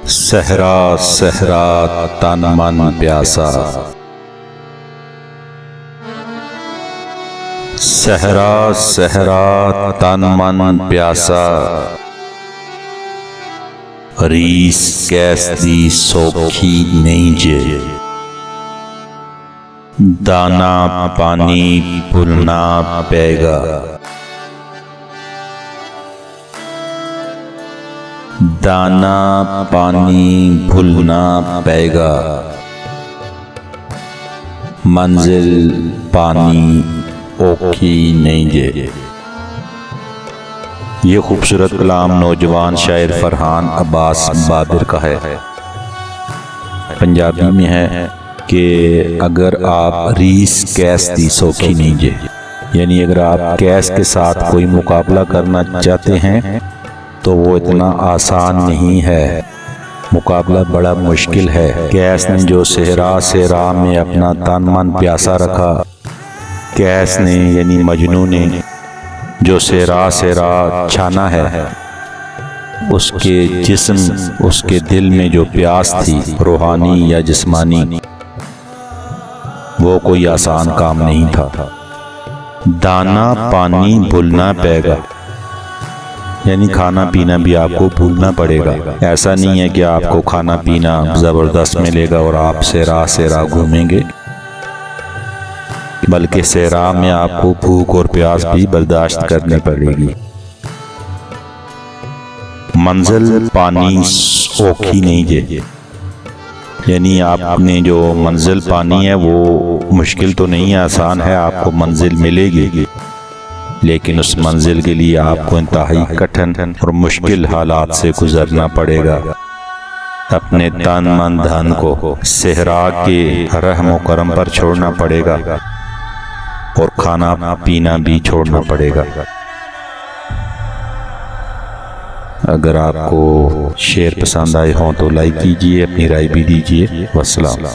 सहरा सहरा तन मन प्यासा, सहरा सहरा तन मन प्यासा। रीस कैस दी सौखी नहीं जे, दाना पानी भुलना पेगा। दाना पानी भुलना पेगा, मंजिल पानी ओखी नहीं जे। ये खूबसूरत कलाम नौजवान शायर फरहान अब्बास बादिर का है। पंजाबी में है कि अगर आप रीस कैस दी सौखी नहीं जे, यानी अगर आप कैस के साथ कोई मुकाबला करना चाहते हैं तो वो इतना आसान नहीं है, मुकाबला बड़ा मुश्किल है। कैस ने जो सहरा सहरा में अपना तन मन प्यासा रखा, कैस ने यानी मजनू ने जो सहरा सहरा छाना है, उसके जिस्म उसके दिल में जो प्यास थी रूहानी या जिस्मानी, वो कोई आसान काम नहीं था। दाना पानी भूलना पेगा, यानी खाना पीना भी आपको भूलना पड़ेगा। ऐसा नहीं है कि आपको खाना पीना ज़बरदस्त मिलेगा और आप सहरा सहरा घूमेंगे, बल्कि सहरा में आपको भूख और प्यास भी बर्दाश्त करनी पड़ेगी। मंजिल पानी ओखी नहीं जे, यानी आपने जो मंजिल पानी है वो मुश्किल तो नहीं है, आसान है, आपको मंजिल मिलेगी, लेकिन उस मंजिल के लिए आपको इंतहाई कठिन और मुश्किल हालात से गुजरना पड़ेगा। अपने तन मन धन को सहरा के रहम करम पर छोड़ना पड़ेगा और खाना पीना भी छोड़ना पड़ेगा। अगर आपको शेर पसंद आए हों तो लाइक कीजिए, अपनी राय भी दीजिए। वस्सलाम।